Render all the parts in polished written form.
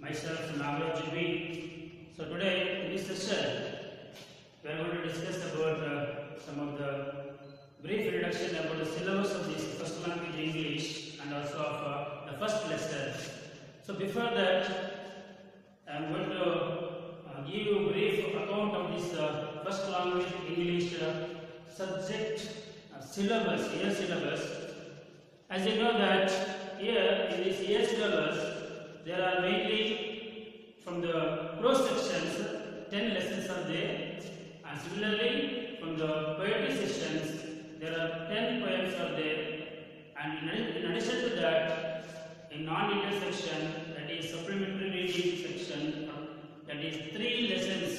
myself Nagaraj B. So today in this session we are going to discuss about some of the brief introduction about the syllabus of this first language English and also of the first lesson. So before that I am going to give you a brief account of this first language English subject syllabus, year syllabus. As you know that here in this year syllabus there are mainly from the prose sections 10 lessons are there, and similarly from the poetry sections there are 10 poems are there, and in addition to that in non-detailed section, that is supplementary reading section, that is 3 lessons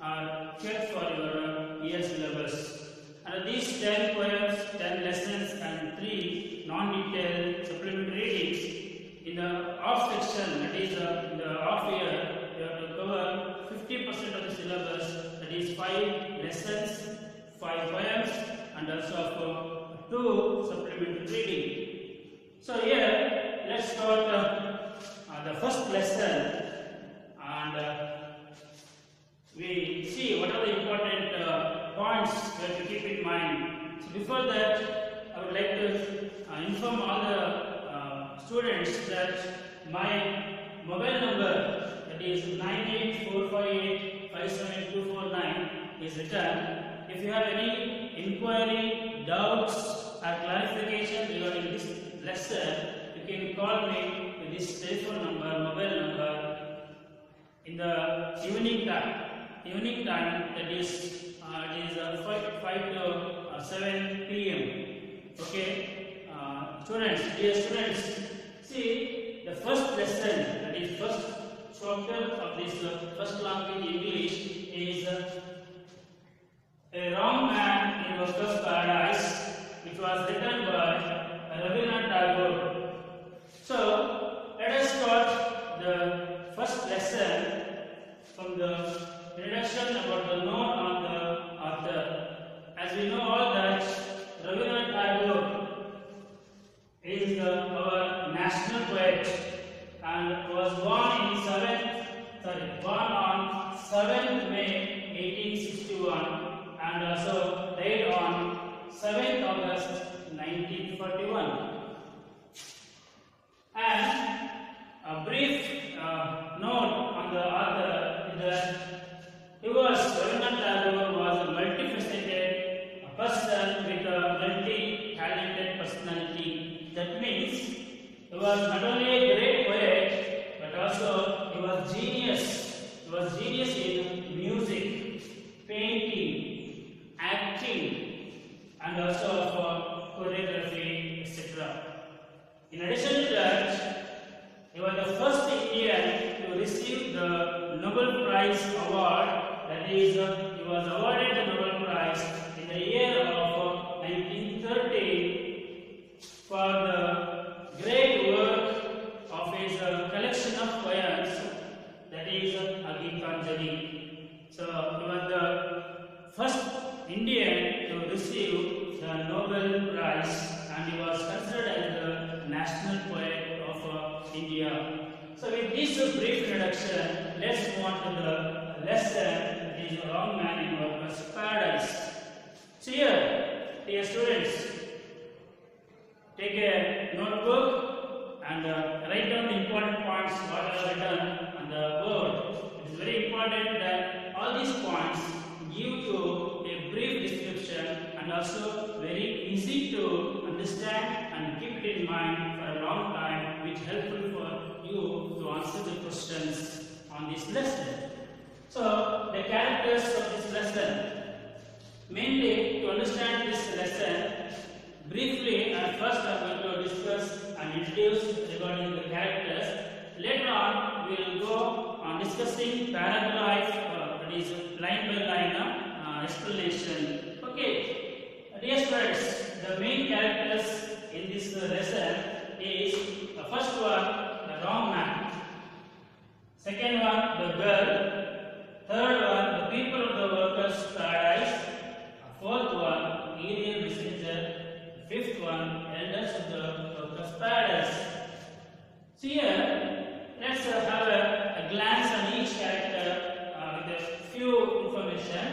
are kept for your year syllabus. And these 10 poems, 10 lessons and 3 non-detailed supplementary readings in the off section, that is in the off year, you have to cover 50% of the syllabus, that is 5 lessons, 5 poems and also 2 supplementary reading. So here, let's start the first lesson and we see what are the important points we have to keep in mind. So before that, I would like to inform all the students that my mobile number, that is 98458578249, is written. If you have any inquiry, doubts or clarification regarding this lesson, you can call me with this telephone number, mobile number, in the evening time. Evening time, that is it is 5 to 7 p.m. Okay, students, dear students, see the first lesson, that is first chapter of this first language English is A Wrong Man in Workers' Paradise, which was written by Rabindranath Tagore. So let us start the first lesson from the introduction about the note on the author. As we know all that Rabindranath Tagore is our national poet and was born on 7th May 1861 and also died on 7th August 1941. And a brief note on the author is that Rabindranath Tagore was a multifaceted person with a multi-talented personality. That means he was not only a great poet, but also he was genius. He was genius in music, painting, acting, and also for choreography, etc. In addition to that, he was the first Indian to receive the Nobel Prize award. That is, he was awarded the Nobel Prize in the year of 1930 for the great work of his collection of poems, that is Gitanjali. So he was the first Indian to receive the Nobel Prize and he was considered as the national poet of India. So with this brief introduction, let's move on to the lesson, that is A Wrong Man in Workers' Paradise. So here, dear students, take a notebook and write down the important points what are written on the board. It is very important that all these points give you a brief description and also very easy to understand and keep it in mind for a long time, which is helpful for you to answer the questions on this lesson. So the characters of this lesson. Mainly to understand this lesson, briefly at first I am going to discuss and introduce regarding the characters. Later on we will go on discussing paragraph, that is line by line explanation. Okay, dear students, the main characters in this lesson is the first one, the wrong man. Second one, the girl. Third one, the people of the workers' paradise. Fourth one, aerial messenger. Fifth one, elders of the workers' paradise. So here, let's have a glance on each character with a few information.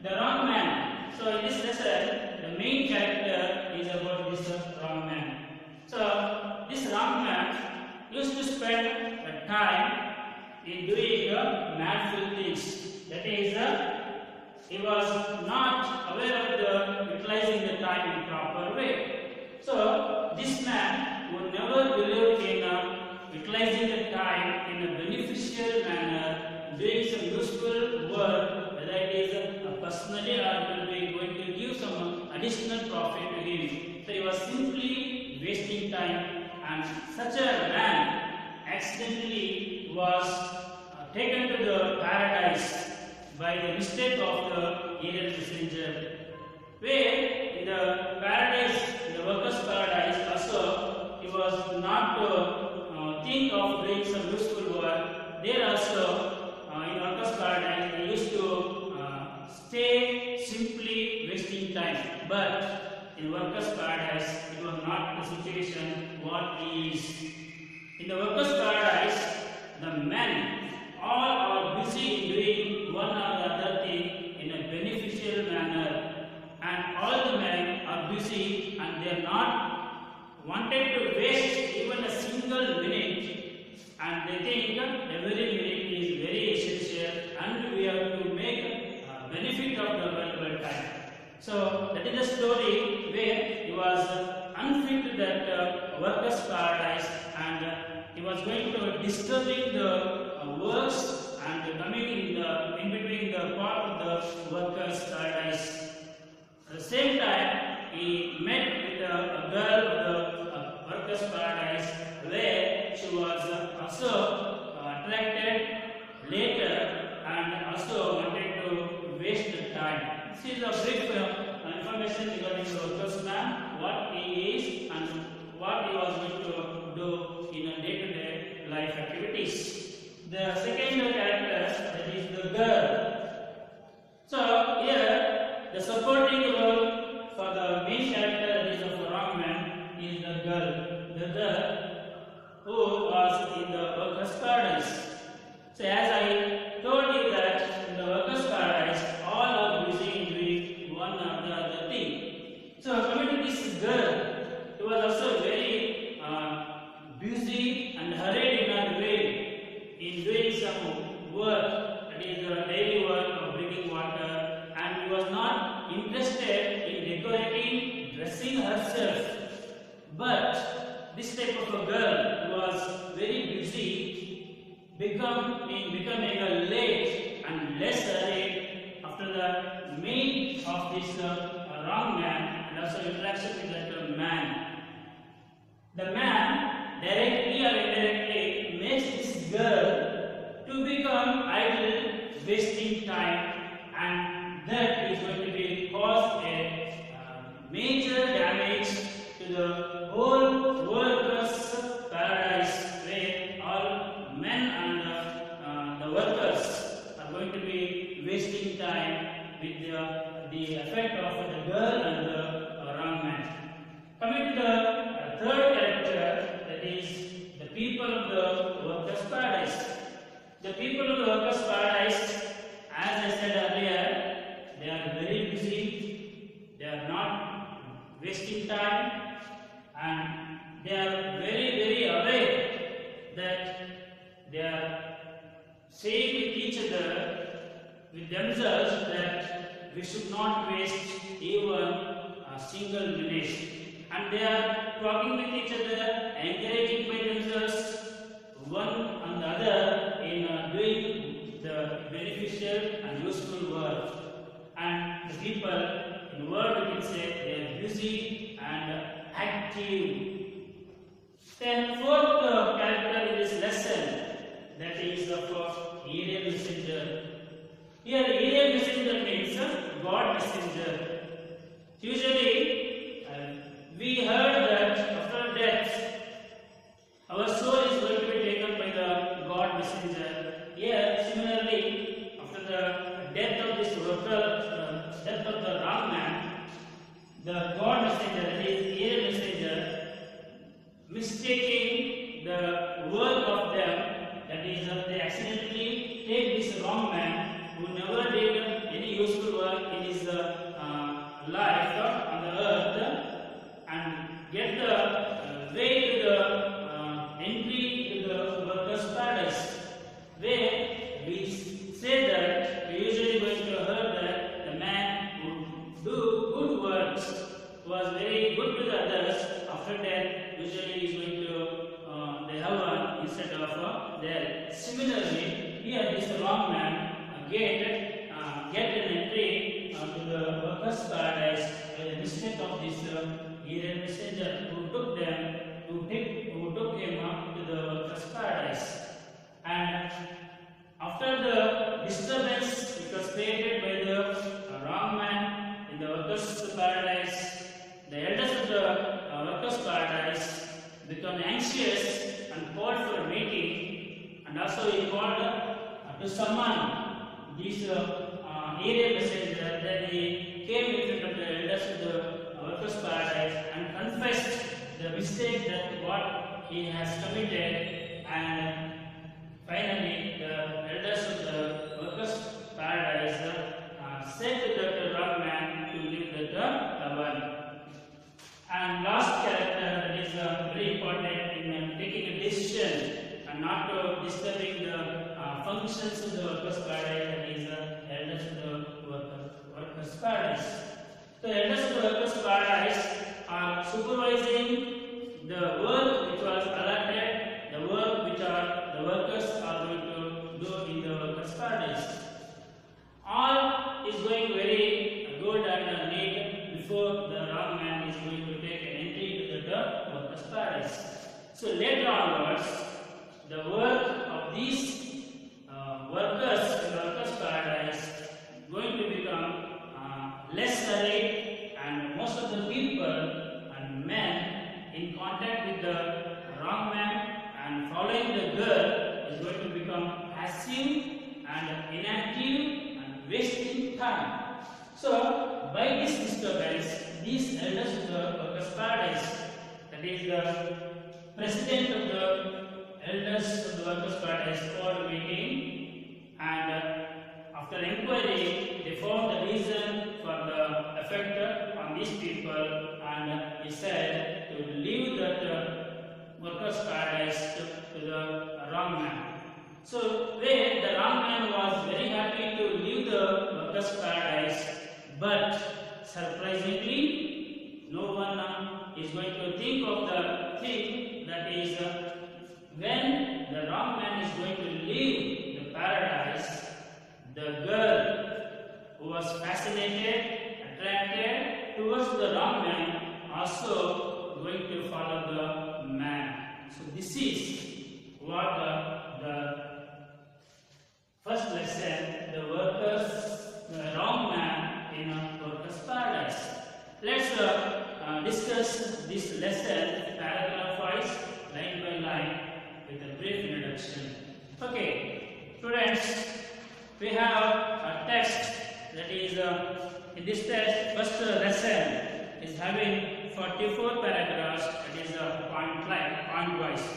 The wrong man. So in this lesson, the main character is about this wrong man. So this wrong man used to spend time in doing manful things. That is, he was not aware of the utilizing the time in proper way. So this man would never believe in utilizing the time in a beneficial manner, doing some useful work, whether it is personally or will be going to give some additional profit to him. So he was simply wasting time, and such a man accidentally was taken to the paradise by the mistake of the Ariel messenger, where in the paradise, in the workers' paradise also, he was not to think of doing some useful work. There also, in workers' paradise, he used to stay simply wasting time. But in workers' paradise, it was not the situation what is. In the workers' paradise, the men all are busy in doing one or the other thing in a beneficial manner, and all the men are busy and they are not wanted to waste even a single minute, and they think every minute is very essential and we have to make benefit of the valuable time. So that is the story where he was unfit to that workers' paradise, and he was going to disturbing the works and coming in between the part of the workers' paradise. At the same time, he met with a girl of the workers' paradise, where she was also attracted later and also wanted to waste the time. This is a brief information regarding the workers' man, what he is and what he was going to do in a day-to-day life activities. The second character, that is the girl. So here, the supporting role for the main character, that is of the wrong man, is the girl. The girl who was in the workers' paradise. So as I told you that in the workers' paradise, all are busy in doing one or the other thing. So coming to this girl, he was also very busy and hurried in her way in doing some work, that is the daily work of bringing water, and he was not interested in decorating, dressing herself. But this type of a girl was very busy, becoming a late and less hurried after the meet of this wrong man and also interaction with that man. The man directly or indirectly makes this girl to become idle, wasting time, and that is going to be cause a major damage to the whole workers' paradise, where all men and the workers are going to be wasting time with the effect of the girl and the wrong man. Coming to the third character, that is the people of the workers' paradise. The people of the workers' paradise, as I said earlier, they are very busy, they are not wasting time, and they are very aware that they are saying with each other, with themselves, that we should not waste even a single minute. And they are talking with each other, encouraging by themselves, one and the other, in doing the beneficial and useful work. And the people, in word we can say, they are busy and active. Then fourth character in this lesson, that is of Ariel messenger. Here Ariel messenger means God messenger. Usually we heard that after death, our soul is going to be taken by the God messenger. Here, similarly, after the death of this worker, death of the wrong man, the God messenger, that is Ariel messenger, mistaking the work of them, that is, they accidentally take this wrong man who never did any useful work in his life on the earth, and get the way to the entry to the workers' paradise, where we say that we usually going to hear that the man who do good works was very good to the others. After that, usually is going to the heaven instead of there. Similarly, here this wrong man get an entry to the workers' paradise by the mistake of this evil messenger who took him up to the workers' paradise. And after the disturbance which was created by the wrong man in the workers' paradise, the elders of the workers' paradise become anxious and called for a meeting, and also he called to summon this area messenger. Then he came in front of the elders of the workers' paradise and confessed the mistake that what he has committed, and finally the elders of the workers' paradise said to the wrong man to leave the heaven. And last character that is very important in taking a decision and not disturbing the functions of the workers' paradise, that is elders of the workers' paradise. So elders of the workers' paradise are supervising the work which was allotted, the work which the workers are going to do in the workers' paradise. All is going very good and neat before the wrong man is going to take an entry into the workers' paradise. So later onwards, the work of these workers in the workers' paradise going to become less hurried, and most of the people and men in contact with the wrong man and following the girl is going to become passive and inactive and wasting time. So by this disturbance, these elders of the workers' paradise, that is the president of the elders of the workers' paradise, called a meeting, and after inquiry they found the reason for the effect on these people, and he said to leave that workers' paradise to the wrong man. So where the wrong man was very happy to leave the workers' paradise, but surprisingly no one is going to think of the thing that is when the wrong man is going to leave the paradise, the girl who was fascinated, attracted towards the wrong man also going to follow the man. So this is what the first lesson, the wrong man in a workers' paradise. Let's discuss this lesson paragraph wise, line by line, with a brief introduction. Okay, students, we have a text that is in this text. First lesson is having 44 paragraphs. That is point wise.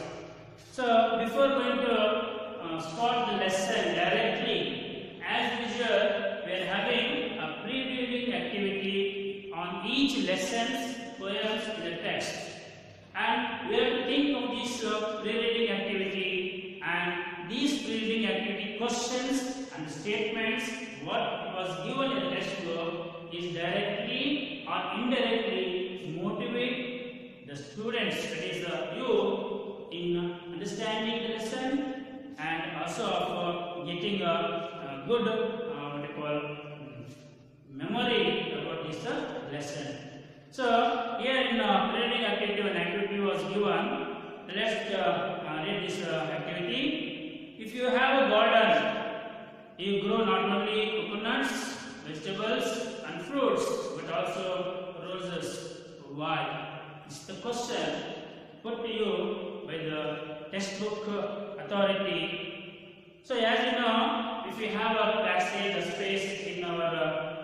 So before going to start the lesson directly, as usual, we are having a pre-reading activity on each lesson's poems in the text, and we have to think of this pre-reading activity, and these pre-reading activity questions and statements what was given in the textbook is directly or indirectly motivate the students, that is you, in understanding the lesson and also of getting a good memory about this lesson. So here in reading activity, when activity was given, let's read this activity. If you have a garden, you grow not only coconuts, vegetables and fruits, but also roses. Why? It's the question put to you by the textbook authority. So as you know, if we have a passage, a space in our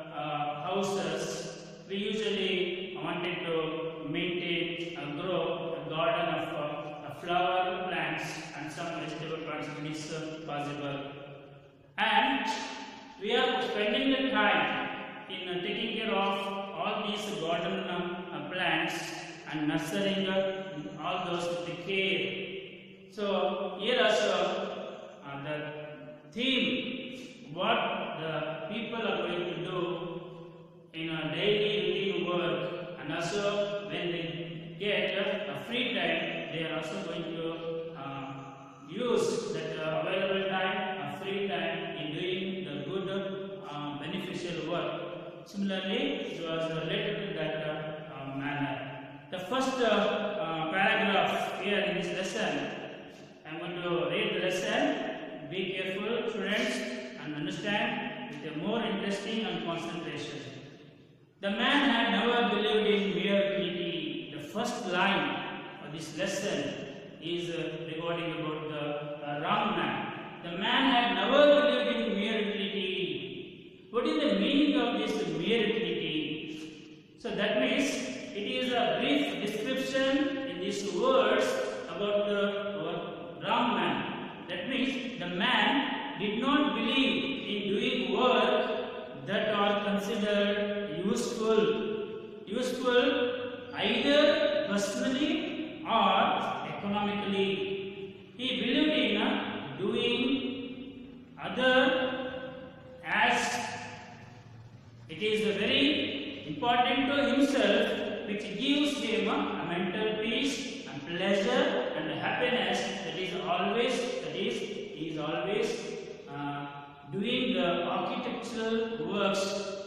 houses, we usually wanted to maintain and grow a garden of flower plants and some vegetable plants when it's possible. And we are spending the time in taking care of all these garden plants and nurturing all those with the care. So here also the theme, what the people are going to do in a daily routine work, and also when they get a free time, they are also going to use that available time, free time in doing the good beneficial work. Similarly, it was related to that manner. The first paragraph here in this lesson, I am going to read the lesson. Be careful, students, and understand with a more interesting and concentration. The man had never believed in mere utility. The first line of this lesson is regarding about the wrong man. The man had never believed in mere utility. What is the meaning of this mere utility? So that means it is a brief description in these words about the wrong man. That means the man did not believe in doing work that are considered useful either personally or economically. He believed in doing other as it is very important to himself, which gives him a mental peace and pleasure and happiness. He is always doing the architectural works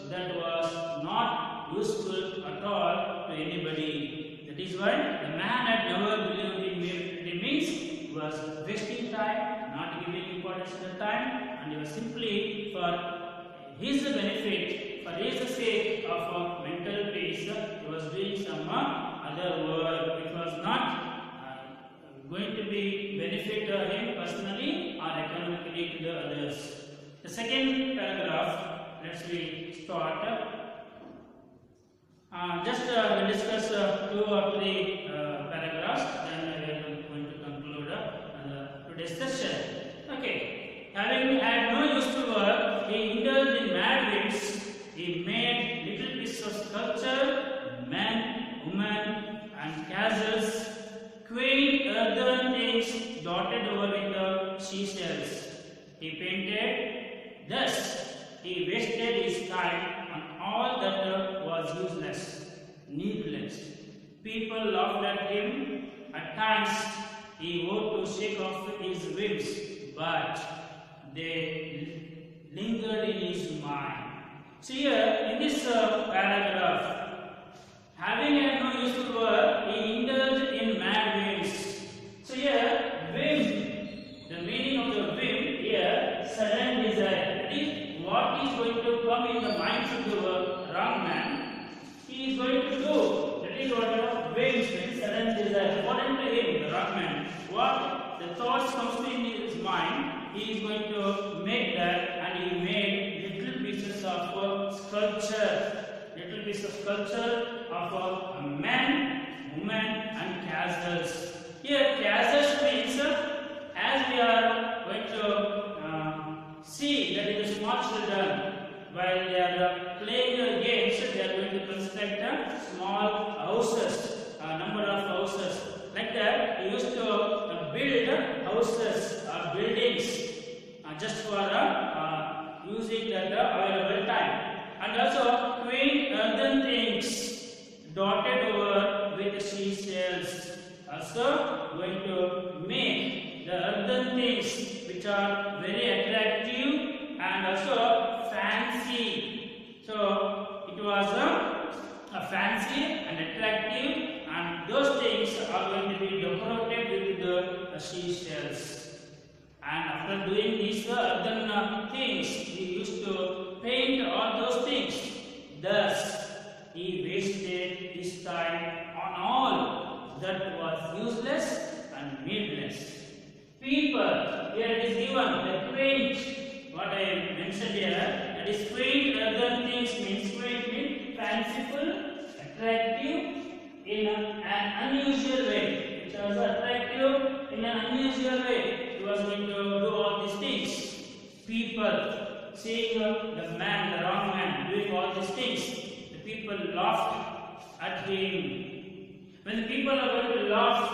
that was not useful at all to anybody. That is why the man had never believed in mere. It means he was wasting time, not giving importance to the time, and he was simply for his benefit, for his sake of mental peace, he was doing some other work which was not going to be benefit him personally or economically to the others. The second paragraph, let's start. Just we'll discuss 2 or 3 paragraphs, then we are going to conclude today's session. Okay. Having had no use to work, he indulged in mad whims. He made little pieces of sculpture, men, women, and castles, quaint earthen things dotted over with the seashells. He painted. Thus, he wasted his time on all that was useless, needless. People laughed at him. At times, he vowed to shake off his whims, but they lingered in his mind. So here, in this paragraph, having had no use to work, he indulged in mad whims. So here, whim, the meaning of the whim here, sudden desire. That is, what is going to come in the minds of the wrong man, he is going to do. That is what whims means, sudden desire. According to him, the wrong man, what the thoughts comes to in his mind, he is going to make that, and he made little pieces of sculpture. Little piece of sculpture of men, women, and castles. Here, castles means as we are going to see that in the small children, while they are playing games, they are going to construct small houses, number of houses. Like that, he used to build houses or buildings just for using that available time. And also quaint earthen things dotted over with seashells. Also going to make the earthen things which are very attractive and also fancy. So it was a fancy and attractive, and those things are going to be decorated with the seashells. And after doing these earthen things, he used to paint all those things. Thus, he wasted his time on all that was useless and needless. People, here it is given the quaint, what I mentioned here, that is quaint earthen things means quaint means fanciful, attractive in an unusual way. It was attractive in an unusual way. It was going to do all these things. People seeing the man, the wrong man, doing all these things, the people laughed at him. When the people are going to laugh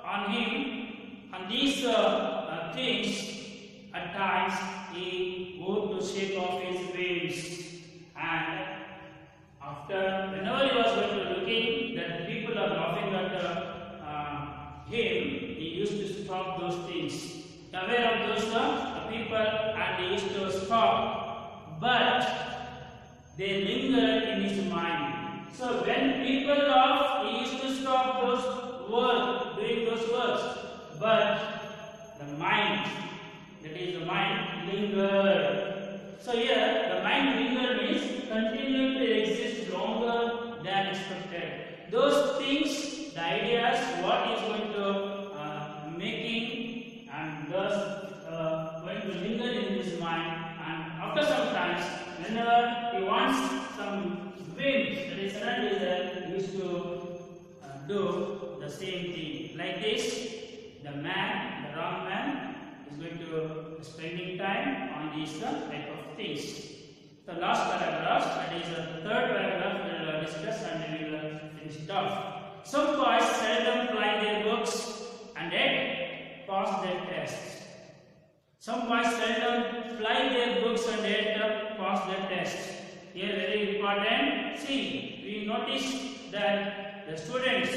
on him, on these things, at times he would to shake off his wings, and after whenever he was going to looking that the people are laughing at him, he used to stop those things. Aware of those people, and he used to stop, but they lingered in his mind. So when people laugh, he used to stop those work, doing those works, but the mind, that is the mind, lingered. So here the mind lingered means continued to exist longer than expected. Those things, the ideas, what is going to making, and thus going to linger in his mind, and after some times, whenever he wants some wind, that is suddenly there, he used to do the same thing. Like this, the man, the wrong man, is going to spending time on these type of things. The last paragraph, that is the third paragraph, we will discuss and we will finish it off. Some boys seldom ply their books and yet pass their tests. Some boys seldom ply their books and yet pass their tests. Here very important. See, we notice that the students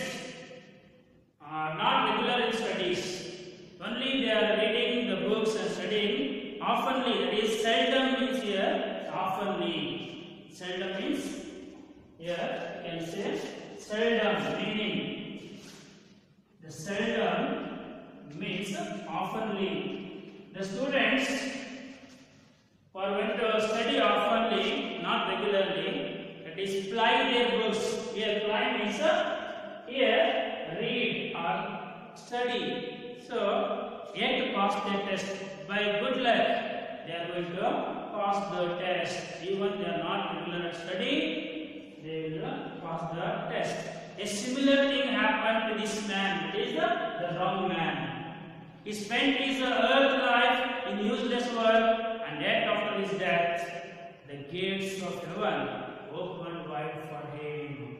are not regular in studies. Only they are reading the books and studying oftenly. That is, seldom means here oftenly. Seldom means here you can say seldom, meaning the seldom means oftenly. The students who are going to study oftenly, not regularly, that is ply their books. Here ply means here read or study. So, yet to pass their test. By good luck, they are going to pass the test. Even they are not regular at study, they will pass the test. A similar thing happened to this man. That is the wrong man. He spent his earth life in useless work, and yet after his death, the gates of heaven opened wide for him.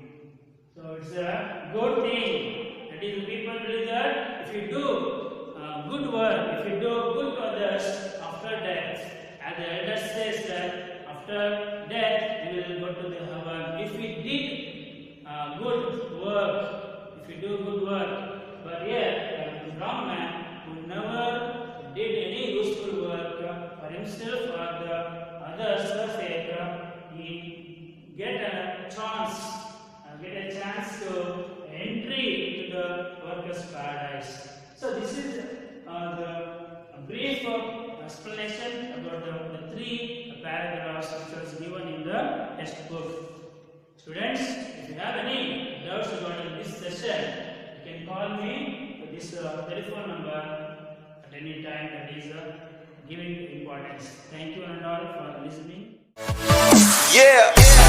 So, it's a good thing. That is, the people believe that if you do good work, if you do good to others after death, as the elder says that after death you will go to the heaven. If we did good work, if you do good work, but here the wrong man who never did any useful work for himself or the others' sake, he get a chance to entry into the workers' paradise. So this is the brief explanation about the three paragraphs which was given in the textbook. Students, if you have any doubts regarding this session, you can call me to this telephone number at any time. That is giving importance. Thank you and all for listening. Yeah.